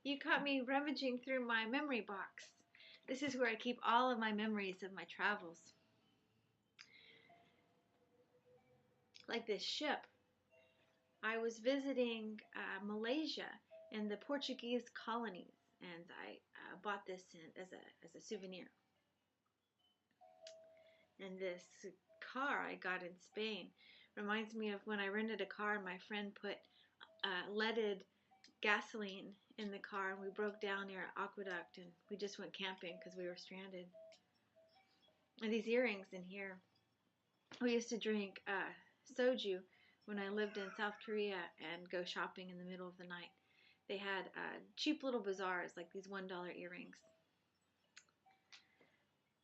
You caught me rummaging through my memory box. This is where I keep all of my memories of my travels. Like this ship. I was visiting Malaysia and the Portuguese colonies, and I bought this as a souvenir. And this car I got in Spain reminds me of when I rented a car and my friend put leaded gasoline in the car and we broke down near an aqueduct and we just went camping because we were stranded. And these earrings in here. We used to drink soju when I lived in South Korea and go shopping in the middle of the night. They had cheap little bazaars like these $1 earrings.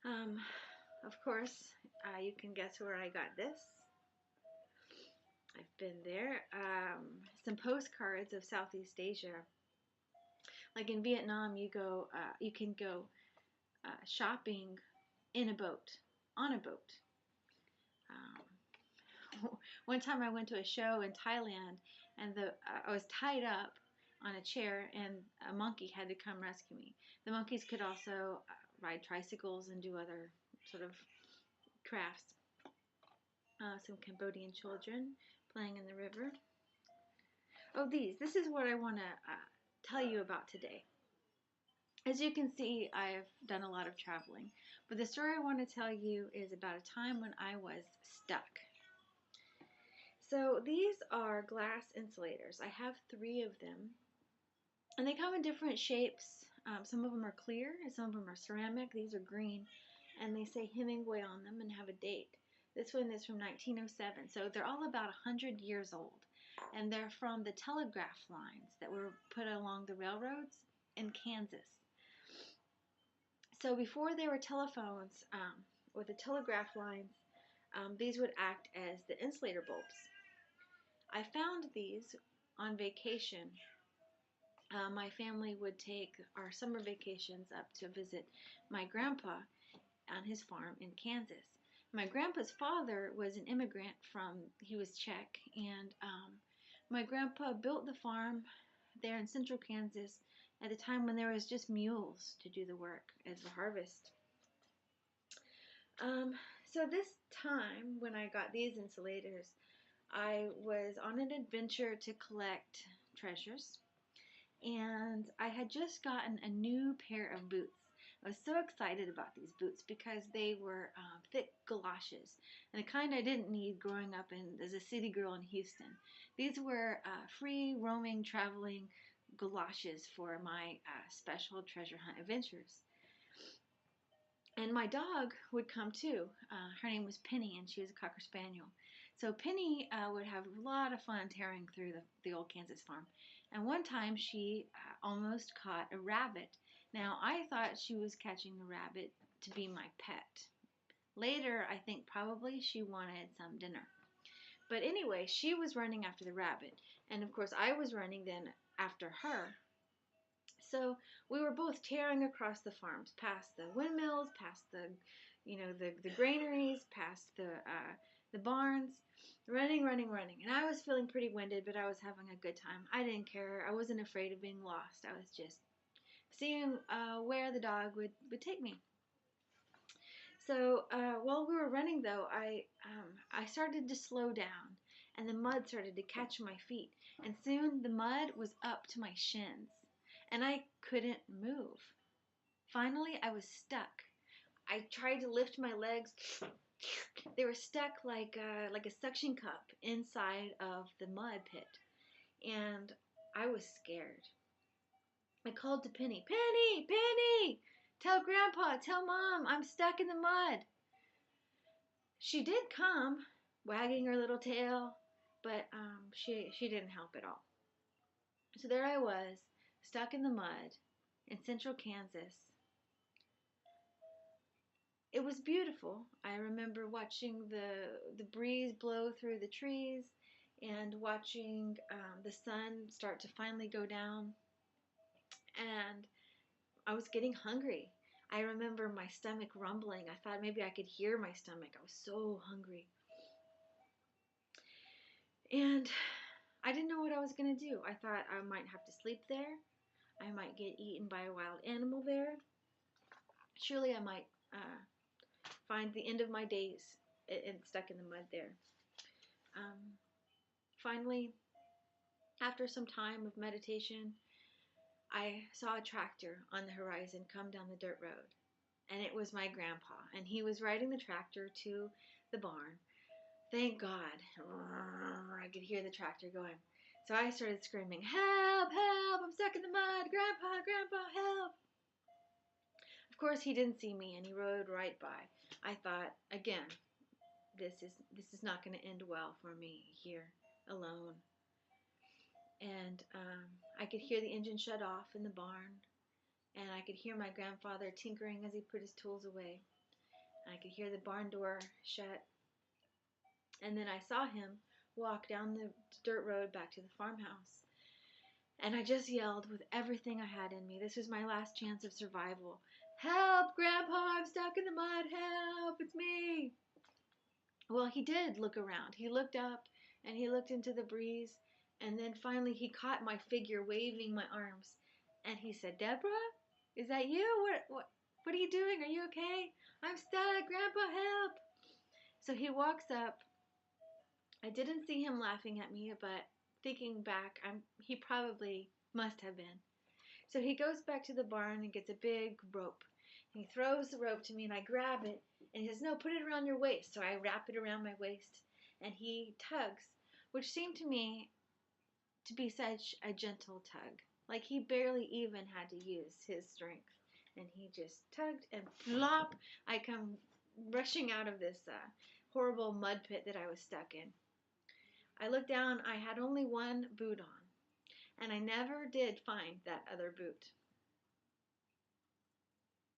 Of course, you can guess where I got this. I've been there. Some postcards of Southeast Asia. Like in Vietnam, you can go shopping in a boat, on a boat. One time I went to a show in Thailand, and I was tied up on a chair, and a monkey had to come rescue me. The monkeys could also ride tricycles and do other sort of crafts. Some Cambodian children playing in the river. Oh, this is what I want to tell you about today. As you can see, I've done a lot of traveling, but the story I want to tell you is about a time when I was stuck. So these are glass insulators. I have 3 of them, and they come in different shapes. Some of them are clear, and some of them are ceramic. These are green, and they say Hemingway on them and have a date. This one is from 1907, so they're all about 100 years old, and they're from the telegraph lines that were put along the railroads in Kansas. So before there were telephones or the telegraph lines, these would act as the insulator bulbs. I found these on vacation. My family would take our summer vacations up to visit my grandpa on his farm in Kansas. My grandpa's father was an immigrant he was Czech, and my grandpa built the farm there in central Kansas at the time when there was just mules to do the work as the harvest. So this time when I got these insulators, I was on an adventure to collect treasures, and I had just gotten a new pair of boots. I was so excited about these boots because they were thick galoshes, and the kind I didn't need growing up as a city girl in Houston. These were free roaming, traveling galoshes for my special treasure hunt adventures. And my dog would come too. Her name was Penny, and she was a Cocker Spaniel. So Penny would have a lot of fun tearing through the old Kansas farm. And one time she almost caught a rabbit. Now, I thought she was catching the rabbit to be my pet. Later, I think probably she wanted some dinner. But anyway, she was running after the rabbit. And of course, I was running then after her. So we were both tearing across the farms, past the windmills, past the granaries, past the barns, running. And I was feeling pretty winded, but I was having a good time. I didn't care. I wasn't afraid of being lost. I was just seeing where the dog would take me. So while we were running, though, I started to slow down, and the mud started to catch my feet, and soon the mud was up to my shins. And I couldn't move. Finally, I was stuck. I tried to lift my legs. They were stuck like a suction cup inside of the mud pit. And I was scared. I called to Penny. Penny! Penny! Tell Grandpa, tell Mom, I'm stuck in the mud. She did come, wagging her little tail, but she didn't help at all. So there I was, stuck in the mud in central Kansas. It was beautiful. I remember watching the breeze blow through the trees and watching the sun start to finally go down. And I was getting hungry. I remember my stomach rumbling. I thought maybe I could hear my stomach. I was so hungry. And I didn't know what I was going to do. I thought I might have to sleep there. I might get eaten by a wild animal there. Surely I might find the end of my days stuck in the mud there. Finally, after some time of meditation, I saw a tractor on the horizon come down the dirt road. And it was my grandpa. And he was riding the tractor to the barn. Thank God. I could hear the tractor going. So I started screaming, "Help! Help! I'm stuck in the mud! Grandpa! Grandpa! Help!" Of course, he didn't see me, and he rode right by. I thought, again, this is not going to end well for me here alone. And I could hear the engine shut off in the barn, and I could hear my grandfather tinkering as he put his tools away. And I could hear the barn door shut. And then I saw him walk down the dirt road back to the farmhouse. And I just yelled with everything I had in me. This was my last chance of survival. "Help, Grandpa, I'm stuck in the mud. Help, it's me." Well, he did look around. He looked up and he looked into the breeze. And then finally he caught my figure waving my arms. And he said, "Deborah, is that you? What are you doing? Are you okay? I'm stuck. Grandpa, help." So he walks up. I didn't see him laughing at me, but thinking back, he probably must have been. So he goes back to the barn and gets a big rope. And he throws the rope to me, and I grab it. And he says, "No, put it around your waist." So I wrap it around my waist, and he tugs, which seemed to me to be such a gentle tug. Like he barely even had to use his strength. And he just tugged, and flop, I come rushing out of this horrible mud pit that I was stuck in. I looked down. I had only one boot on, and I never did find that other boot.